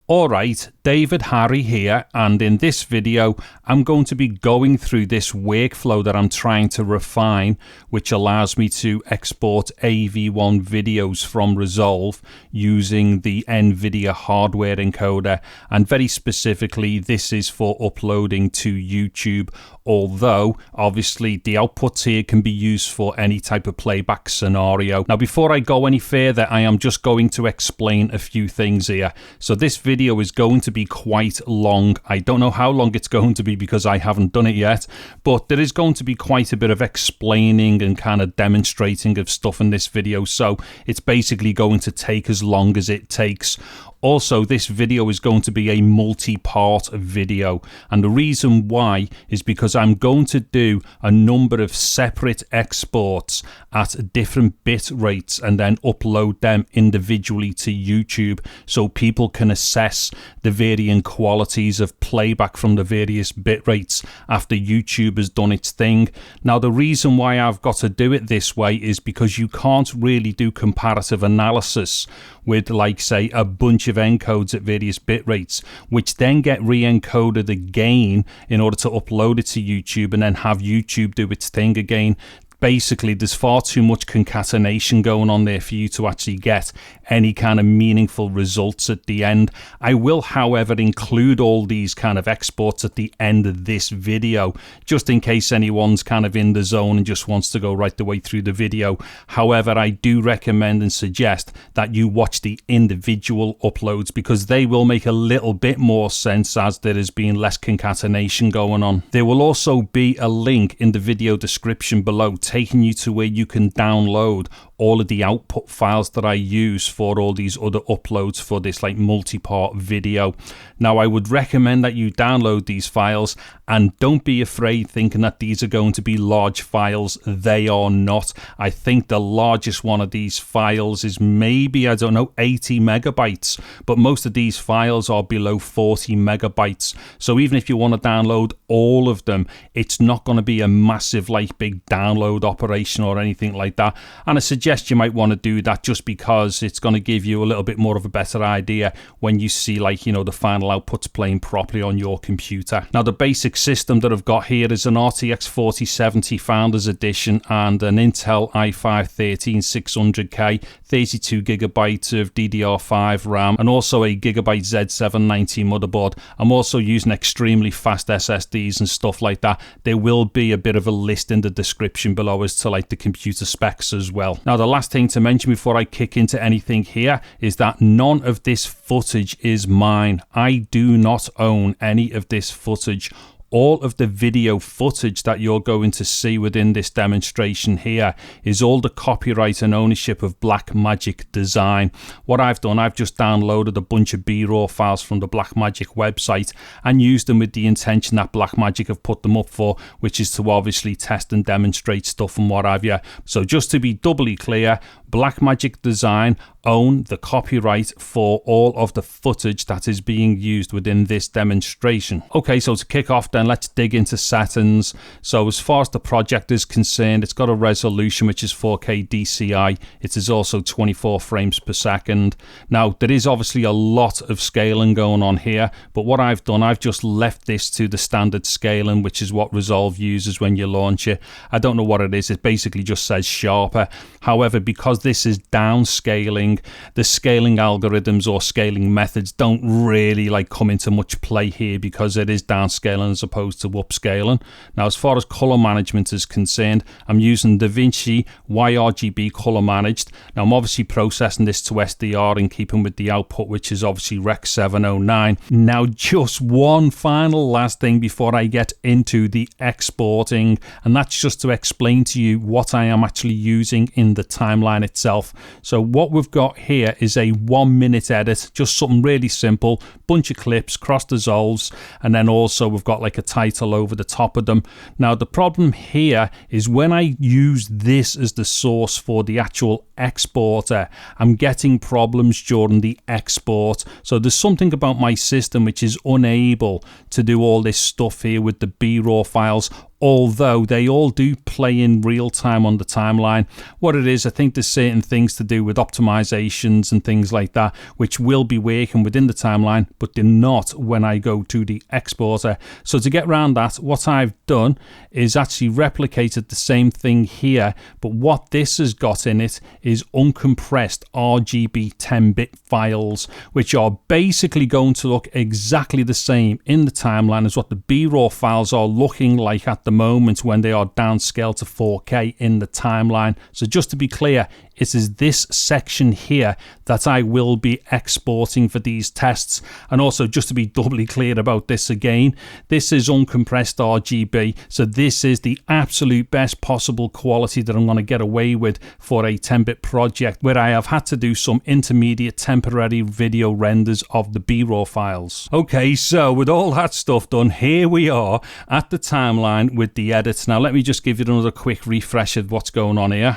Alright, David Harry here, and in this video I'm going to be going through this workflow that I'm trying to refine, which allows me to export AV1 videos from Resolve using the Nvidia hardware encoder, and very specifically this is for uploading to YouTube, although obviously the outputs here can be used for any type of playback scenario. Now before I go any further, I am just going to explain a few things here. So this video is going to be quite long. I don't know how long it's going to be because I haven't done it yet, but there is going to be quite a bit of explaining and kind of demonstrating of stuff in this video, so it's basically going to take as long as it takes. Also, this video is going to be a multi-part video, and the reason why is because I'm going to do a number of separate exports at different bit rates and then upload them individually to YouTube so people can assess the varying qualities of playback from the various bit rates after YouTube has done its thing. Now, the reason why I've got to do it this way is because you can't really do comparative analysis with, like, say, a bunch of encodes at various bit rates, which then get re-encoded again in order to upload it to YouTube and then have YouTube do its thing again. Basically, there's far too much concatenation going on there for you to actually get any kind of meaningful results at the end. I will, however, include all these kind of exports at the end of this video, just in case anyone's kind of in the zone and just wants to go right the way through the video. However, I do recommend and suggest that you watch the individual uploads because they will make a little bit more sense as there has been less concatenation going on. There will also be a link in the video description below taking you to where you can download all of the output files that I use for all these other uploads for this like multi-part video. Now, I would recommend that you download these files and don't be afraid thinking that these are going to be large files. They are not. I think the largest one of these files is maybe, I don't know, 80 megabytes, but most of these files are below 40 megabytes. So even if you want to download all of them, it's not going to be a massive like big download operation or anything like that. And I suggest you might want to do that just because it's going to give you a little bit more of a better idea when you see, like, you know, the final outputs playing properly on your computer. Now, the basic system that I've got here is an RTX 4070 Founders Edition and an Intel i5-13600K, 32 gigabytes of DDR5 RAM, and also a Gigabyte Z790 motherboard. I'm also using extremely fast SSDs and stuff like that. There will be a bit of a list in the description below as to like the computer specs as well. Now, the last thing to mention before I kick into anything here is that none of this footage is mine. I do not own any of this footage. All of the video footage that you're going to see within this demonstration here is all the copyright and ownership of BlackMagic Design. What I've done, I've just downloaded a bunch of BRAW files from the BlackMagic website and used them with the intention that BlackMagic have put them up for, which is to obviously test and demonstrate stuff and what have you. So just to be doubly clear, BlackMagic Design own the copyright for all of the footage that is being used within this demonstration. Okay, so to kick off then, let's dig into settings. So as far as the project is concerned, it's got a resolution which is 4K DCI. It is also 24 frames per second. Now, there is obviously a lot of scaling going on here, but what I've done, I've just left this to the standard scaling, which is what Resolve uses when you launch it. I don't know what it is. It basically just says sharper. However, because this is downscaling, the scaling algorithms or scaling methods don't really like come into much play here because it is downscaling as opposed to upscaling. Now, as far as color management is concerned, I'm using DaVinci YRGB color managed. Now, I'm obviously processing this to SDR in keeping with the output, which is obviously Rec 709. Now, just one final last thing before I get into the exporting, and that's just to explain to you what I am actually using in the timeline itself. So what we've got here is a 1 minute edit, just something really simple, bunch of clips, cross dissolves, and then also we've got like a title over the top of them. Now, the problem here is when I use this as the source for the actual exporter, I'm getting problems during the export. So there's something about my system which is unable to do all this stuff here with the BRAW files although they all do play in real time on the timeline. What it is, I think there's certain things to do with optimizations and things like that, which will be working within the timeline, but they're not when I go to the exporter. So to get around that, what I've done is actually replicated the same thing here, but what this has got in it is uncompressed RGB 10-bit files, which are basically going to look exactly the same in the timeline as what the BRAW files are looking like at the moment when they are downscaled to 4K in the timeline. So just to be clear, it is this section here that I will be exporting for these tests. And also, just to be doubly clear about this again, this is uncompressed RGB, so this is the absolute best possible quality that I'm going to get away with for a 10-bit project where I have had to do some intermediate temporary video renders of the BRAW files. Okay, so with all that stuff done, here we are at the timeline with the edits. Now let me just give you another quick refresh of what's going on here.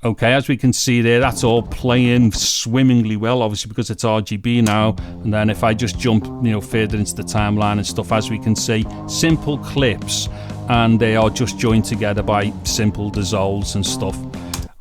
Okay, as we can see there, that's all playing swimmingly well, obviously because it's RGB now. And then if I just jump, further into the timeline and stuff, as we can see, simple clips, and they are just joined together by simple dissolves and stuff.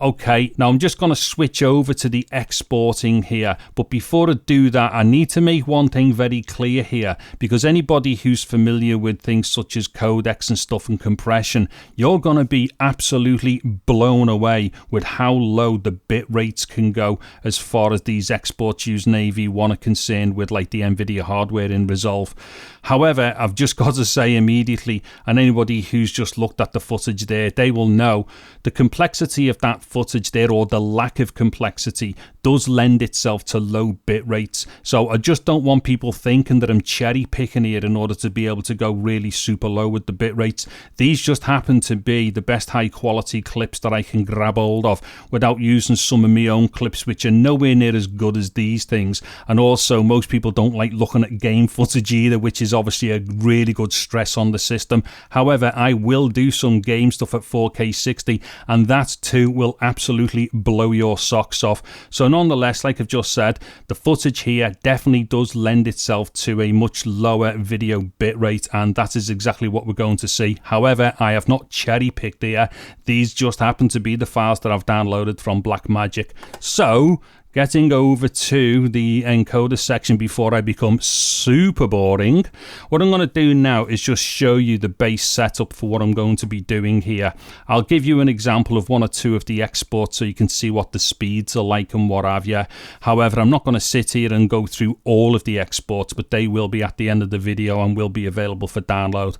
Okay, now I'm just going to switch over to the exporting here, but before I do that, I need to make one thing very clear here, because anybody who's familiar with things such as codecs and stuff and compression, you're going to be absolutely blown away with how low the bit rates can go as far as these exports using AV1 are concerned with, like the Nvidia hardware in Resolve. However, I've just got to say immediately, and anybody who's just looked at the footage there, they will know the complexity of that footage there, or the lack of complexity, does lend itself to low bit rates. So I just don't want people thinking that I'm cherry picking here in order to be able to go really super low with the bit rates. These just happen to be the best high quality clips that I can grab hold of without using some of my own clips, which are nowhere near as good as these things. And also, most people don't like looking at game footage either, which is obviously a really good stress on the system. However, I will do some game stuff at 4K 60, and that too will absolutely blow your socks off. So nonetheless, like I've just said, the footage here definitely does lend itself to a much lower video bitrate, and that is exactly what we're going to see. However, I have not cherry picked here. These just happen to be the files that I've downloaded from BlackMagic. So getting over to the encoder section before I become super boring, what I'm going to do now is just show you the base setup for what I'm going to be doing here. I'll give you an example of one or two of the exports so you can see what the speeds are like and what have you. However, I'm not going to sit here and go through all of the exports, but they will be at the end of the video and will be available for download.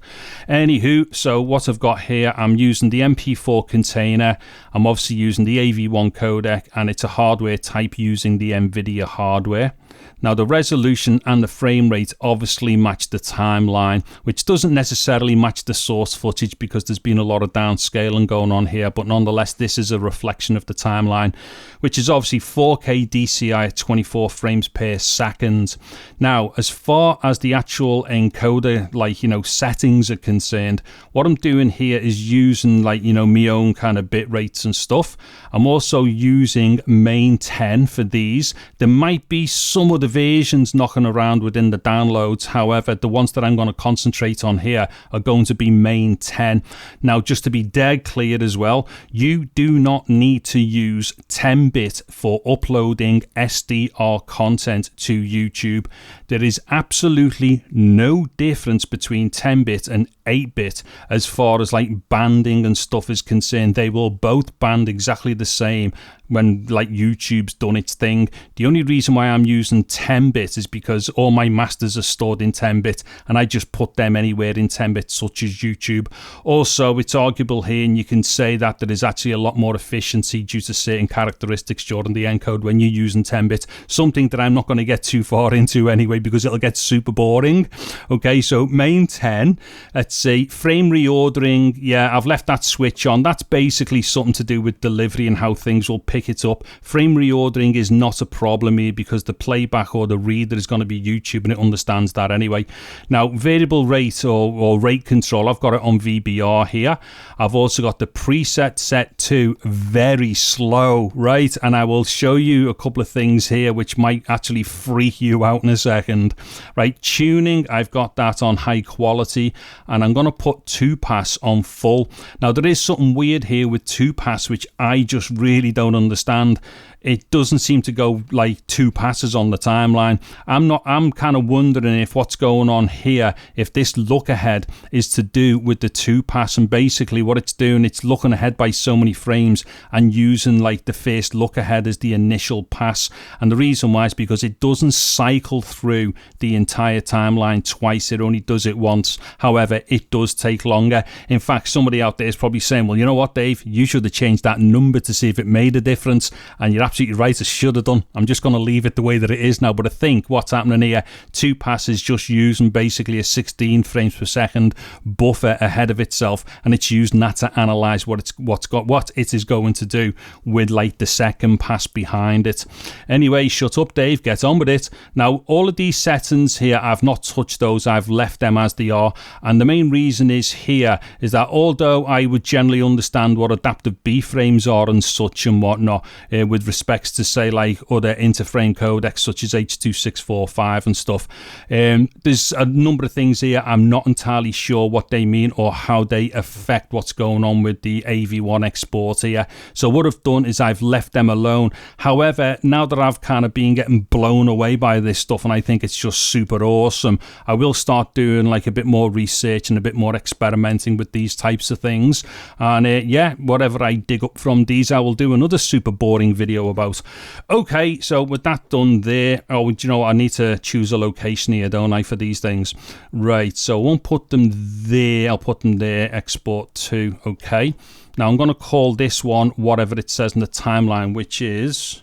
Anywho, so what I've got here, I'm using the MP4 container. I'm obviously using the AV1 codec, and it's a hardware type using the Nvidia hardware. Now the resolution and the frame rate obviously match the timeline, which doesn't necessarily match the source footage because there's been a lot of downscaling going on here, but nonetheless this is a reflection of the timeline, which is obviously 4K DCI at 24 frames per second. Now as far as the actual encoder settings are concerned, what I'm doing here is using my own kind of bit rates and stuff. I'm also using main 10 for these. There might be some other versions knocking around within the downloads. However, the ones that I'm going to concentrate on here are going to be main 10. Now, just to be dead clear as well, you do not need to use 10-bit for uploading SDR content to YouTube. There is absolutely no difference between 10-bit and 8-bit as far as banding and stuff is concerned. They will both band exactly the same when YouTube's done its thing. The only reason why I'm using 10-bit is because all my masters are stored in 10-bit and I just put them anywhere in 10-bit, such as YouTube. Also, it's arguable here, and you can say that there is actually a lot more efficiency due to certain characteristics during the encode when you're using 10-bit, something that I'm not going to get too far into anyway because it'll get super boring. Okay, so main 10, let's see, frame reordering, yeah, I've left that switch on. That's basically something to do with delivery and how things will pick pick it up. Frame reordering is not a problem here because the playback or the reader is going to be YouTube and it understands that anyway. Now, variable rate or rate control, I've got it on VBR here. I've also got the preset set to very slow, right? And I will show you a couple of things here which might actually freak you out in a second, right? Tuning, I've got that on high quality, and I'm going to put 2-pass on full. Now, there is something weird here with 2-pass which I just really don't understand. It doesn't seem to go like 2 passes on the timeline. I'm kind of wondering if what's going on here, if this look ahead is to do with the 2-pass, and basically what it's doing, it's looking ahead by so many frames and using like the first look ahead as the initial pass. And the reason why is because it doesn't cycle through the entire timeline twice, it only does it once. However, it does take longer. In fact, somebody out there is probably saying, well, you know what, Dave, you should have changed that number to see if it made a difference. And you're absolutely right, I should have done. I'm just going to leave it the way that it is now. But I think what's happening here, 2-pass is just using basically a 16 frames per second buffer ahead of itself, and it's using that to analyze what it is going to do with like the second pass behind it. Anyway, shut up, Dave, get on with it. Now, all of these settings here, I've not touched those, I've left them as they are, and the main reason is here is that although I would generally understand what adaptive B-frames are and such and whatnot with respects to say like other inter-frame codecs such as H.264.5 and stuff, there's a number of things here I'm not entirely sure what they mean or how they affect what's going on with the AV1 export here. So what I've done is I've left them alone. However, now that I've kind of been getting blown away by this stuff and I think it's just super awesome, I will start doing like a bit more research and a bit more experimenting with these types of things. And yeah, whatever I dig up from these, I will do another super boring video about. Okay, so with that done there, oh, you know, I need to choose a location here, don't I, for these things? Right, so I won't put them there, I'll put them there, export to. Okay, now I'm going to call this one whatever it says in the timeline, which is,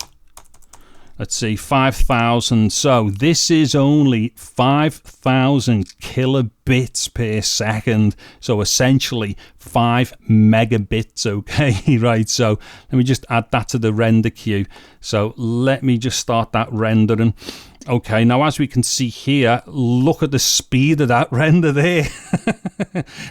let's see, 5,000. So this is only 5,000 kilobits per second. So essentially 5 megabits. Okay, right. So let me just add that to the render queue. So let me just start that rendering. Okay, now as we can see here, look at the speed of that render there.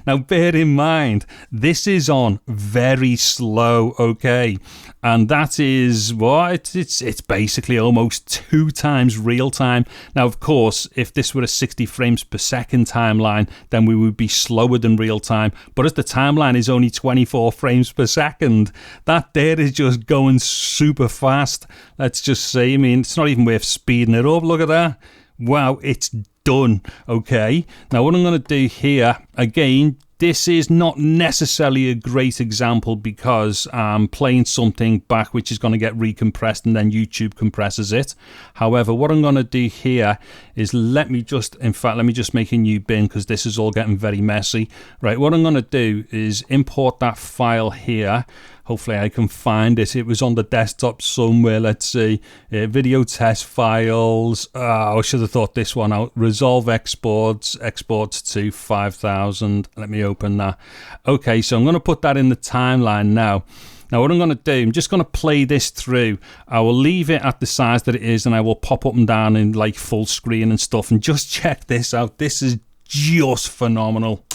Now bear in mind, this is on very slow, okay? And that is what? It's basically almost 2 times real time. Now, of course, if this were a 60 frames per second timeline, then we would be slower than real time. But as the timeline is only 24 frames per second, that there is just going super fast. Let's just say, I mean, it's not even worth speeding it up. Look at that. Wow, it's done. Okay, now what I'm going to do here, again, this is not necessarily a great example because I'm playing something back which is going to get recompressed and then YouTube compresses it. However, what I'm going to do here is let me just make a new bin because this is all getting very messy. Right, what I'm going to do is import that file here. Hopefully I can find it. It was on the desktop somewhere. Let's see. Video test files. I should have thought this one out. Resolve exports to 5,000. Let me open that. Okay, so I'm going to put that in the timeline now. Now what I'm going to do, I'm just going to play this through. I will leave it at the size that it is and I will pop up and down in like full screen and stuff, and just check this out. This is just phenomenal.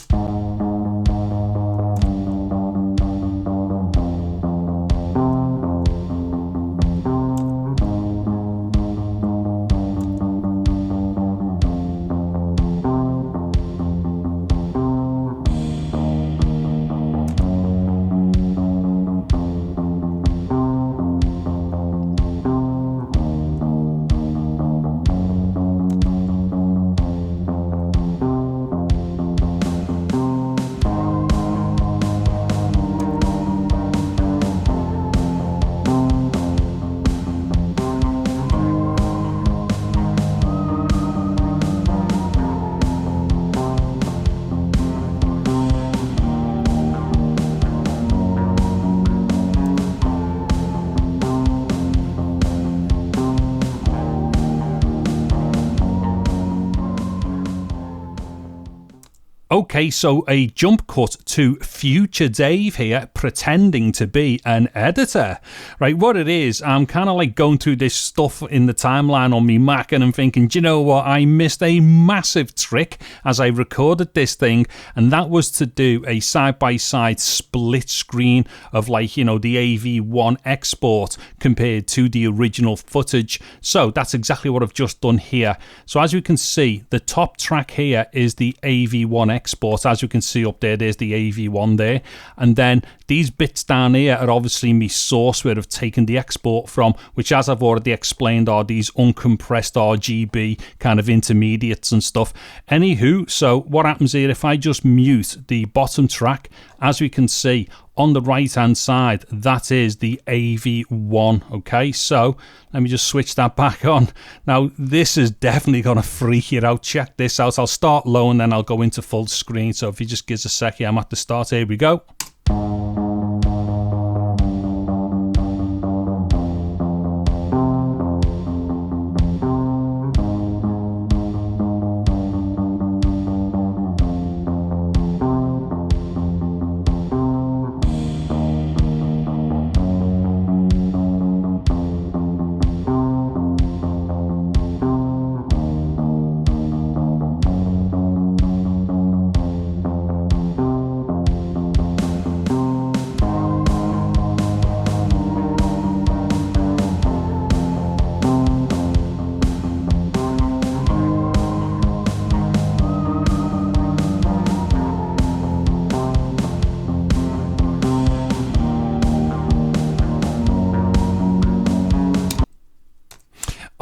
Okay, so a jump cut to future Dave here, pretending to be an editor. Right, what it is, I'm kind of like going through this stuff in the timeline on me Mac, and I'm thinking, do you know what, I missed a massive trick as I recorded this thing, and that was to do a side-by-side split screen of, like, you know, the AV1 export compared to the original footage. So that's exactly what I've just done here. So as you can see, the top track here is the AV1 export. As you can see up there, there's the AV1 there, and then these bits down here are obviously my source where I've taken the export from, which, as I've already explained, are these uncompressed RGB kind of intermediates and stuff. Anywho, so what happens here, if I just mute the bottom track, as we can see on the right hand side, that is the AV1. Okay, so let me just switch that back on. Now this is definitely gonna freak you out. Check this out. I'll start low and then I'll go into full screen. So if you just give us a sec here, I'm at the start. Here we go.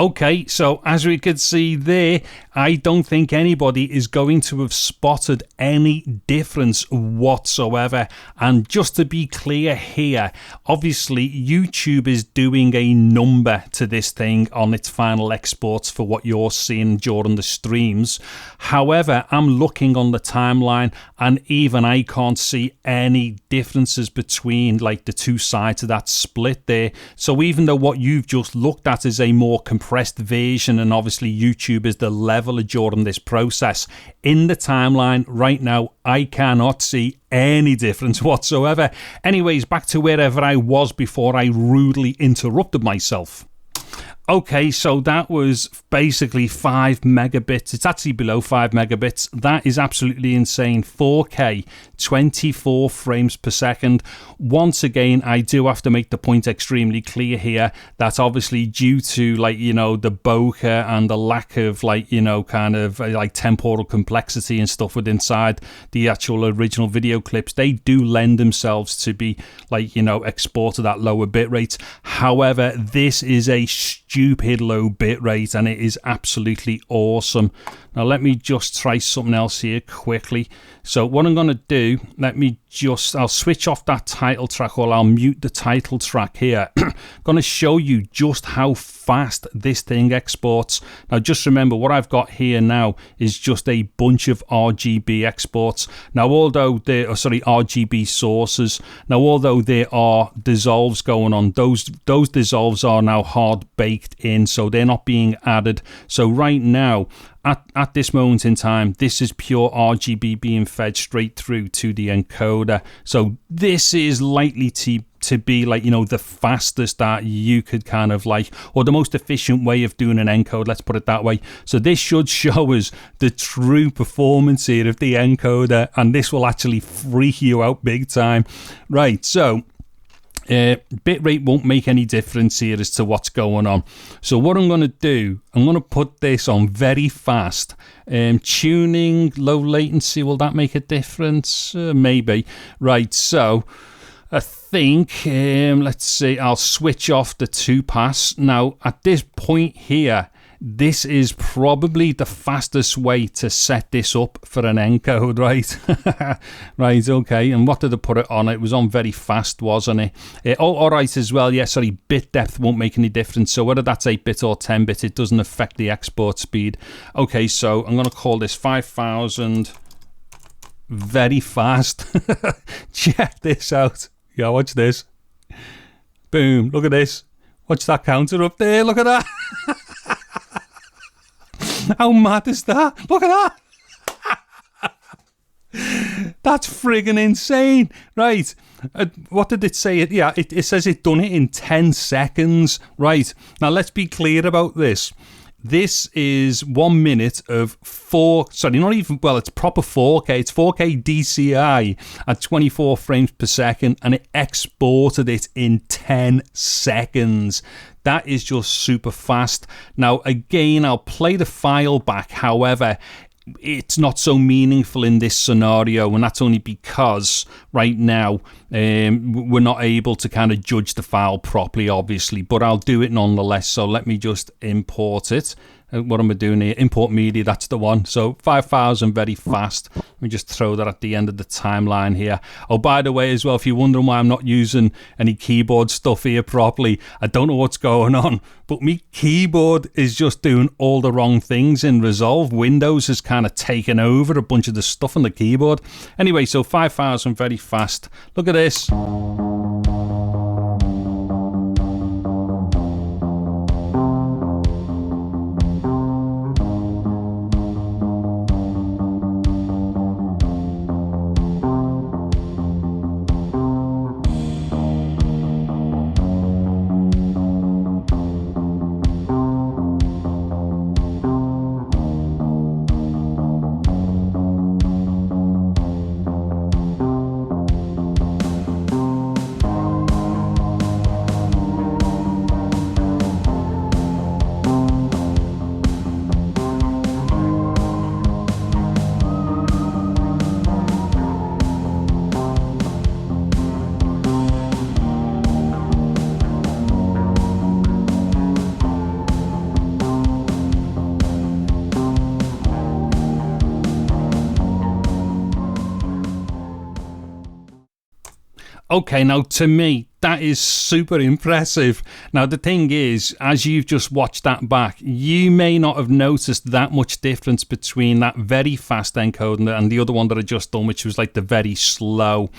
Okay, so as we can see there, I don't think anybody is going to have spotted any difference whatsoever. And just to be clear here, obviously YouTube is doing a number to this thing on its final exports for what you're seeing during the streams. However, I'm looking on the timeline and even I can't see any differences between like the two sides of that split there. So even though what you've just looked at is a more compressed version, and obviously YouTube is the leveler during this process, in the timeline right now I cannot see any difference whatsoever. Anyways, back to wherever I was before I rudely interrupted myself. Okay, so that was basically 5 megabits. It's actually below 5 megabits. That is absolutely insane. 4K, 24 frames per second. Once again, I do have to make the point extremely clear here that obviously due to, like, you know, the bokeh and the lack of, like, you know, kind of like temporal complexity and stuff with inside the actual original video clips, they do lend themselves to be, like, you know, exported at lower bit rates. However, this is a stupid low bit rate and it is absolutely awesome. Now let me just try something else here quickly. So what I'm going to do, I'll switch off that title track, or I'll mute the title track here. I'm going to show you just how fast this thing exports. Now just remember, what I've got here now is just a bunch of RGB exports. Now although there are, RGB sources. Now although there are dissolves going on, those dissolves are now hard baked in, so they're not being added. So right now, at this moment in time, this is pure RGB being fed straight through to the encoder. So this is likely to be, like, you know, the fastest that you could kind of like, or the most efficient way of doing an encode, let's put it that way. So this should show us the true performance here of the encoder, and this will actually freak you out big time. Right, so bitrate won't make any difference here as to what's going on. So what I'm going to do, I'm going to put this on very fast. Tuning, low latency, will that make a difference? Maybe. Right, so I think, let's see, I'll switch off the 2-pass. Now, at this point here, this is probably the fastest way to set this up for an encode, right? Right, okay. And what did I put it on? It was on very fast, wasn't it? Oh, all right as well. Yeah, sorry, bit depth won't make any difference. So whether that's 8-bit or 10-bit, it doesn't affect the export speed. Okay, so I'm going to call this 5000 very fast. Check this out. Yeah, watch this. Boom, look at this. Watch that counter up there. Look at that. How mad is that? Look at that. That's friggin' insane. Right. What did it say? It says it done it in 10 seconds. Right. Now, let's be clear about this. This is 1 minute of it's proper 4K. It's 4K DCI at 24 frames per second, and it exported it in 10 seconds. That is just super fast. Now, again, I'll play the file back. However, it's not so meaningful in this scenario, and that's only because right now we're not able to kind of judge the file properly, obviously, but I'll do it nonetheless. So let me just import it. What am I doing here? Import media, that's the one. So 5,000, very fast. Let me just throw that at the end of the timeline here. Oh, by the way, as well, if you're wondering why I'm not using any keyboard stuff here properly, I don't know what's going on, but my keyboard is just doing all the wrong things in Resolve. Windows has kind of taken over a bunch of the stuff on the keyboard. Anyway, so 5,000, very fast. Look at this. Okay, now to me, that is super impressive. Now, the thing is, as you've just watched that back, you may not have noticed that much difference between that very fast encoding and the other one that I just done, which was like the very slow.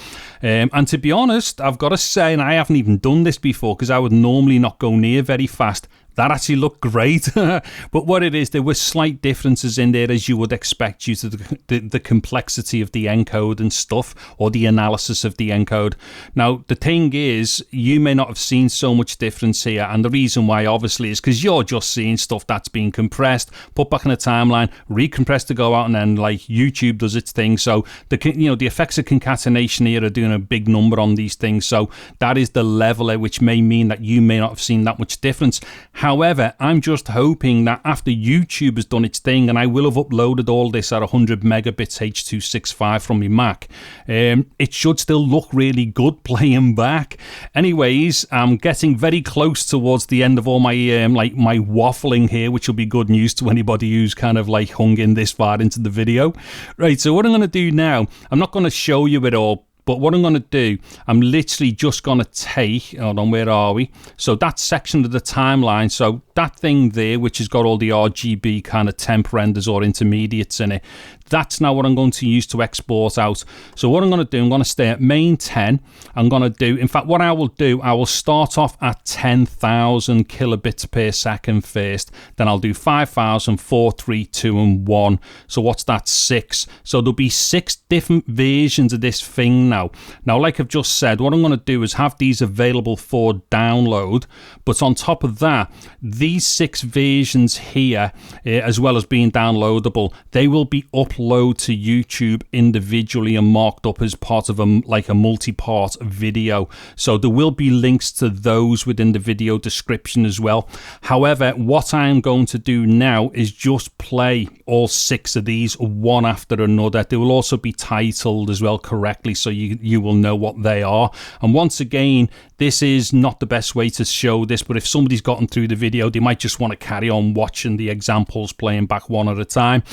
And to be honest, I've got to say, and I haven't even done this before because I would normally not go near very fast, that actually looked great. But what it is, there were slight differences in there, as you would expect, due to the complexity of the encode and stuff, or the analysis of the encode. Now, the thing is, you may not have seen so much difference here, and the reason why, obviously, is because you're just seeing stuff that's being compressed, put back in a timeline, recompressed to go out, and then like YouTube does its thing. So the effects of concatenation here are doing a big number on these things. So that is the level at which may mean that you may not have seen that much difference. However, I'm just hoping that after YouTube has done its thing, and I will have uploaded all this at 100 megabits H.265 from my Mac, it should still look really good playing back. Anyways, I'm getting very close towards the end of all my my waffling here, which will be good news to anybody who's kind of like hung in this far into the video. Right, so what I'm going to do now, I'm not going to show you it all, but what I'm going to do, I'm literally just going to take, hold on, where are we? So that section of the timeline, so that thing there, which has got all the RGB kind of temp renders or intermediates in it, that's now what I'm going to use to export out. So what I'm going to do, I'm going to stay at main 10. I'm going to do, in fact, what I will do, I will start off at 10,000 kilobits per second first. Then I'll do 5,000, 4, 3, 2, and 1. So what's that? 6. So there'll be 6 different versions of this thing now. Now, like I've just said, what I'm going to do is have these available for download. But on top of that, these 6 versions here, as well as being downloadable, they will be uploaded to YouTube individually and marked up as part of a multi-part video. So there will be links to those within the video description as well. However, what I am going to do now is just play all 6 of these one after another. They will also be titled as well correctly, so you will know what they are. And once again, this is not the best way to show this, but if somebody's gotten through the video, they might just want to carry on watching the examples playing back one at a time.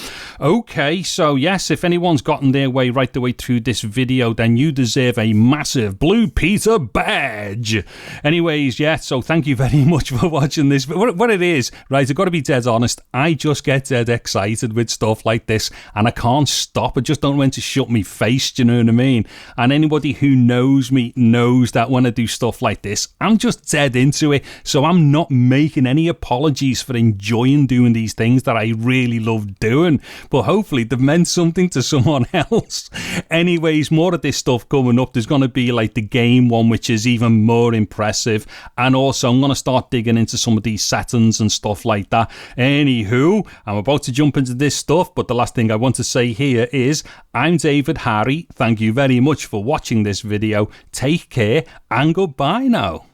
Okay, so yes, if anyone's gotten their way right the way through this video, then you deserve a massive Blue Peter badge. Anyways, yeah, so thank you very much for watching this. But what it is, right, I've got to be dead honest, I just get dead excited with stuff like this, and I can't stop. I just don't know when to shut my face, do you know what I mean? And anybody who knows me knows that when I do stuff like this, I'm just dead into it. So I'm not making any apologies for enjoying doing these things that I really love doing. But hopefully they've meant something to someone else. Anyways, more of this stuff coming up. There's going to be like the game one, which is even more impressive. And also I'm going to start digging into some of these settings and stuff like that. Anywho, I'm about to jump into this stuff, but the last thing I want to say here is I'm David Harry. Thank you very much for watching this video. Take care and goodbye now.